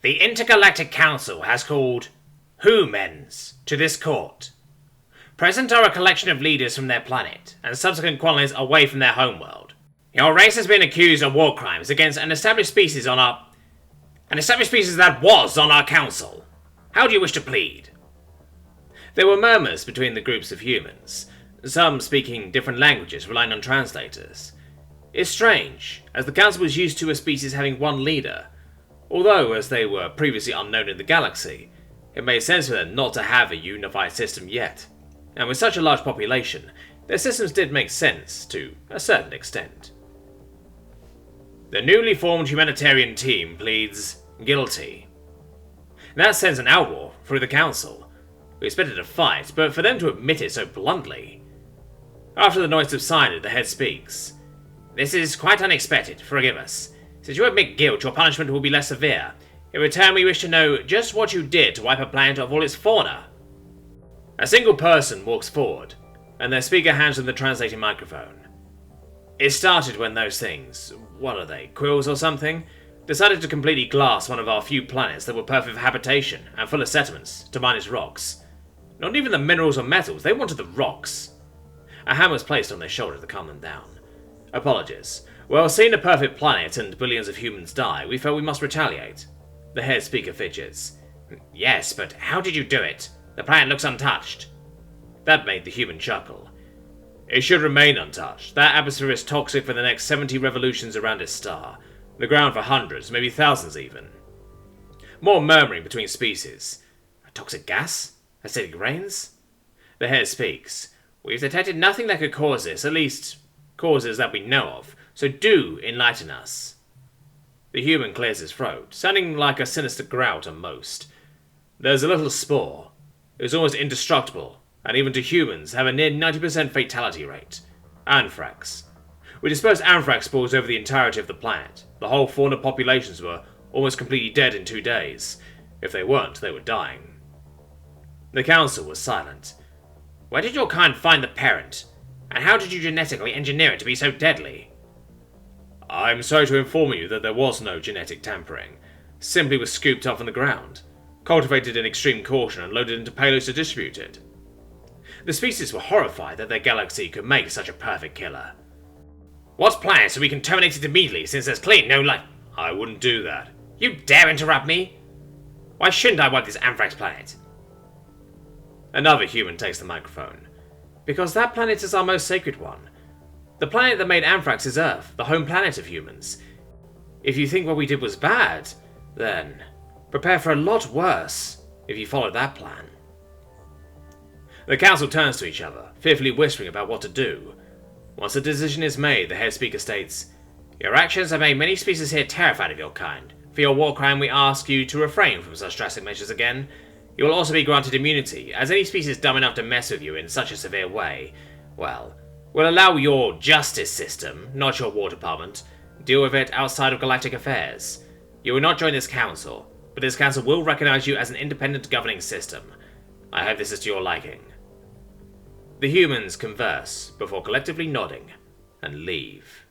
The Intergalactic Council has called humans to this court. Present are a collection of leaders from their planet, and subsequent colonies away from their homeworld. Your race has been accused of war crimes against an established species that was on our council. How do you wish to plead? There were murmurs between the groups of humans, some speaking different languages relying on translators. It's strange, as the council was used to a species having one leader, although as they were previously unknown in the galaxy, it made sense for them not to have a unified system yet. And with such a large population, their systems did make sense to a certain extent. The newly formed humanitarian team pleads guilty. That sends an outroar through the council. We expected a fight, but for them to admit it so bluntly. After the noise subsided, the head speaks. This is quite unexpected, forgive us. Since you admit guilt, your punishment will be less severe. In return, we wish to know just what you did to wipe a planet of all its fauna. A single person walks forward, and their speaker hands them the translating microphone. It started when those things, what are they, quills or something, decided to completely glass one of our few planets that were perfect for habitation and full of settlements, to mine its rocks. Not even the minerals or metals, they wanted the rocks. A hand was placed on their shoulder to calm them down. Apologies. Well, seeing a perfect planet and billions of humans die, we felt we must retaliate. The head speaker fidgets. Yes, but how did you do it? The planet looks untouched. That made the human chuckle. It should remain untouched. That atmosphere is toxic for the next 70 revolutions around its star. The ground for hundreds, maybe thousands even. More murmuring between species. A toxic gas? Acidic rains? The head speaks. We've detected nothing that could cause this, at least causes that we know of, so do enlighten us. The human clears his throat, sounding like a sinister growl to most. There's a little spore. It's almost indestructible, and even to humans have a near 90% fatality rate. Anthrax. We dispersed anthrax spores over the entirety of the planet. The whole fauna populations were almost completely dead in 2 days. If they weren't, they were dying. The council was silent. Where did your kind find the parent? And how did you genetically engineer it to be so deadly? I'm sorry to inform you that there was no genetic tampering. Simply was scooped up from the ground, cultivated in extreme caution and loaded into payloads to distribute it. The species were horrified that their galaxy could make such a perfect killer. What's planned so we can terminate it immediately since there's clearly no life? I wouldn't do that. You dare interrupt me? Why shouldn't I wipe this anthrax planet? Another human takes the microphone. Because that planet is our most sacred one. The planet that made anthrax is Earth, the home planet of humans. If you think what we did was bad, then prepare for a lot worse if you follow that plan. The council turns to each other, fearfully whispering about what to do. Once a decision is made, the head speaker states, Your actions have made many species here terrified of your kind. For your war crime, we ask you to refrain from such drastic measures again. You will also be granted immunity, as any species dumb enough to mess with you in such a severe way, well, will allow your justice system, not your war department, deal with it outside of galactic affairs. You will not join this council, but this council will recognize you as an independent governing system. I hope this is to your liking. The humans converse before collectively nodding and leave.